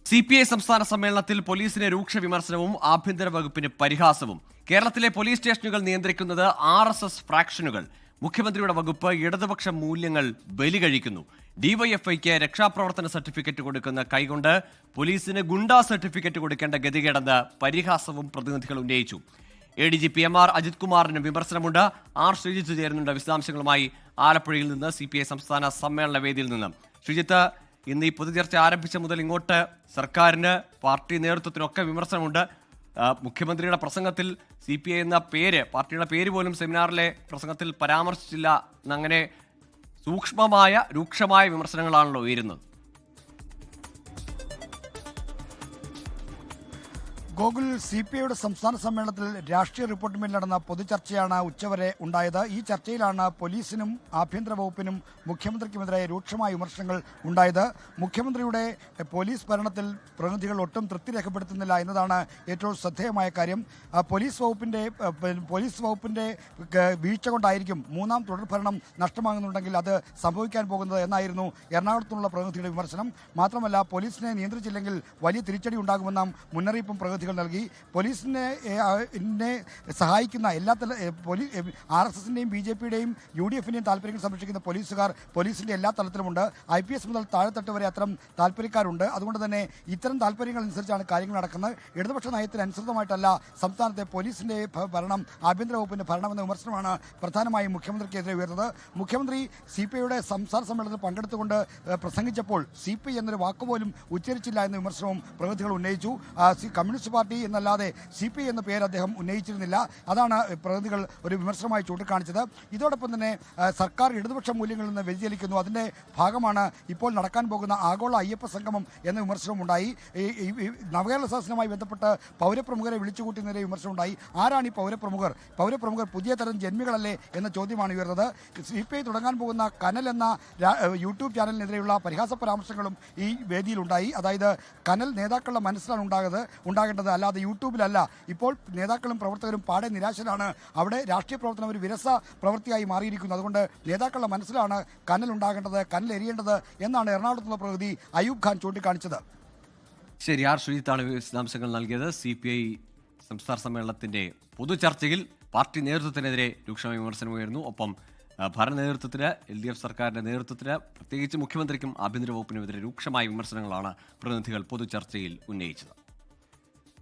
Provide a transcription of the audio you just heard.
CPI സംസ്ഥാന സമ്മേളനത്തിൽ പോലീസിന് രൂക്ഷ വിമർശനവും ആഭ്യന്തര വകുപ്പിന് പരിഹാസവും. കേരളത്തിലെ പോലീസ് സ്റ്റേഷനുകൾ നിയന്ത്രിക്കുന്നത് RSS ഫ്രാക്ഷനുകൾ. മുഖ്യമന്ത്രിയുടെ വകുപ്പ് ഇടതുപക്ഷ മൂല്യങ്ങൾ ബലികഴിക്കുന്നു. ഡിവൈഎഫ്ഐക്ക് രക്ഷാപ്രവർത്തന സർട്ടിഫിക്കറ്റ് കൊടുക്കുന്ന കൈകൊണ്ട് പോലീസിന് ഗുണ്ടാ സർട്ടിഫിക്കറ്റ് കൊടുക്കേണ്ട ഗതികേടെന്ന് പരിഹാസവും പ്രതിനിധികൾ ഉന്നയിച്ചു. ADGP MR അജിത് കുമാറിന് വിമർശനമുണ്ട്. ശ്രീജിത്ത് ചേരുന്നുണ്ട് വിശദാംശങ്ങളുമായി ആലപ്പുഴയിൽ നിന്ന് CPI സംസ്ഥാന സമ്മേളന വേദിയിൽ നിന്ന്. ശ്രീജിത്ത്, ഇന്ന് ഈ പൊതുചർച്ച ആരംഭിച്ച മുതൽ ഇങ്ങോട്ട് സർക്കാരിന്, പാർട്ടി നേതൃത്വത്തിനൊക്കെ വിമർശനമുണ്ട്. മുഖ്യമന്ത്രിയുടെ പ്രസംഗത്തിൽ CPI എന്ന പേര്, പാർട്ടിയുടെ പേര് പോലും സെമിനാറിലെ പ്രസംഗത്തിൽ പരാമർശിച്ചില്ല എന്നങ്ങനെ സൂക്ഷ്മമായ രൂക്ഷമായ വിമർശനങ്ങളാണല്ലോ ഉയരുന്നത്. ഗോകുൽ, CPIയുടെ സംസ്ഥാന സമ്മേളനത്തിൽ രാഷ്ട്രീയ റിപ്പോർട്ടുമേൽ നടന്ന പൊതുചർച്ചയാണ് ഉച്ചവരെ ഉണ്ടായത്. ഈ ചർച്ചയിലാണ് പോലീസിനും ആഭ്യന്തര വകുപ്പിനും മുഖ്യമന്ത്രിക്കുമെതിരെ രൂക്ഷമായ വിമർശനങ്ങൾ ഉണ്ടായത്. മുഖ്യമന്ത്രിയുടെ പോലീസ് ഭരണത്തിൽ പ്രതിനിധികൾ ഒട്ടും തൃപ്തി രേഖപ്പെടുത്തുന്നില്ല എന്നതാണ് ഏറ്റവും ശ്രദ്ധേയമായ കാര്യം. പോലീസ് വകുപ്പിന്റെ വീഴ്ച കൊണ്ടായിരിക്കും മൂന്നാം തുടർഭരണം നഷ്ടമാകുന്നുണ്ടെങ്കിൽ അത് സംഭവിക്കാൻ പോകുന്നത് എന്നായിരുന്നു എറണാകുളത്തുള്ള പ്രതിനിധിയുടെ വിമർശനം. മാത്രമല്ല, പോലീസിനെ നിയന്ത്രിച്ചില്ലെങ്കിൽ വലിയ തിരിച്ചടി ഉണ്ടാകുമെന്ന മുന്നറിയിപ്പും പ്രതിനിധികൾ നൽകി. പോലീസിനെ സഹായിക്കുന്ന എല്ലാ RSSന്റെയും BJPയുടെയും UDFന്റെയും താല്പര്യങ്ങൾ സംരക്ഷിക്കുന്ന പോലീസുകാർ പോലീസിന്റെ എല്ലാ തലത്തിലുമുണ്ട്. IPS മുതൽ താഴെത്തട്ട് വരെ അത്തരം താല്പര്യക്കാരുണ്ട്. അതുകൊണ്ട് തന്നെ ഇത്തരം താല്പര്യങ്ങൾ അനുസരിച്ചാണ് കാര്യങ്ങൾ നടക്കുന്നത്. ഇടതുപക്ഷ നയത്തിന് അനുസൃതമായിട്ടല്ല സംസ്ഥാനത്തെ പോലീസിന്റെ ഭരണം, ആഭ്യന്തര വകുപ്പിന്റെ ഭരണമെന്ന വിമർശനമാണ് പ്രധാനമായും മുഖ്യമന്ത്രിക്കെതിരെ ഉയർന്നത്. മുഖ്യമന്ത്രി CPIയുടെ സംസ്ഥാന സമ്മേളനത്തിൽ പങ്കെടുത്തുകൊണ്ട് പ്രസംഗിച്ചപ്പോൾ CPI എന്നൊരു വാക്കുപോലും ഉച്ചരിച്ചില്ല എന്ന വിമർശനവും പ്രതിനിധികൾ ഉന്നയിച്ചു. കമ്മ്യൂണിസ്റ്റ് പാർട്ടി എന്നല്ലാതെ CPI എന്ന പേര് അദ്ദേഹം ഉന്നയിച്ചിരുന്നില്ല. അതാണ് പ്രതിനിധികൾ ഒരു വിമർശനമായി ചൂണ്ടിക്കാണിച്ചത്. ഇതോടൊപ്പം തന്നെ സർക്കാർ ഇടതുപക്ഷ മൂല്യങ്ങളിൽ നിന്ന് വ്യതിചലിക്കുന്നു. അതിന്റെ ഭാഗമാണ് ഇപ്പോൾ നടക്കാൻ പോകുന്ന ആഗോള അയ്യപ്പ സംഗമം എന്ന വിമർശനവും ഉണ്ടായി. നവകേരള സദസ്സിനുമായി ബന്ധപ്പെട്ട് പൗരപ്രമുഖരെ വിളിച്ചുകൂട്ടുന്നതിനെ വിമർശനമുണ്ടായി. ആരാണ് ഈ പൗരപ്രമുഖർ പുതിയ തരം ജന്മികളല്ലേ എന്ന ചോദ്യമാണ് ഉയർന്നത്. CPI തുടങ്ങാൻ പോകുന്ന കനൽ എന്ന യൂട്യൂബ് ചാനലിനെതിരെയുള്ള പരിഹാസ പരാമർശങ്ങളും ഈ വേദിയിലുണ്ടായി. അതായത് കനൽ നേതാക്കളുടെ മനസ്സിലാണ് ഉണ്ടാകേണ്ടത്, അല്ലാതെ യൂട്യൂബിലല്ല. ഇപ്പോൾ നേതാക്കളും പ്രവർത്തകരും പാടെ നിരാശരാണ്. അവിടെ രാഷ്ട്രീയ പ്രവർത്തനം ഒരു വിരസ പ്രവൃത്തിയായി മാറിയിരിക്കുന്നു. അതുകൊണ്ട് നേതാക്കളുടെ മനസ്സിലാണ് കനൽ ഉണ്ടാകേണ്ടത്, കനൽ എരിയേണ്ടത് എന്നാണ് എറണാകുളത്തുള്ള പ്രതിനിധി അയൂബ് ഖാൻ ചൂണ്ടിക്കാണിച്ചത്. ശരി, ശ്രീജിത്താണ് വിശദാംശങ്ങൾ നൽകിയത്. CPI സംസ്ഥാന സമ്മേളനത്തിന്റെ പൊതുചർച്ചയിൽ പാർട്ടി നേതൃത്വത്തിനെതിരെ രൂക്ഷമായ വിമർശനമുയർന്നു. ഒപ്പം ഭരണ നേതൃത്വത്തിന്, LDF സർക്കാരിന്റെ നേതൃത്വത്തിന്, പ്രത്യേകിച്ച് മുഖ്യമന്ത്രിക്കും ആഭ്യന്തര വകുപ്പിനുമെതിരെ രൂക്ഷമായ വിമർശനങ്ങളാണ് പ്രതിനിധികൾ പൊതുചർച്ചയിൽ ഉന്നയിച്ചത്.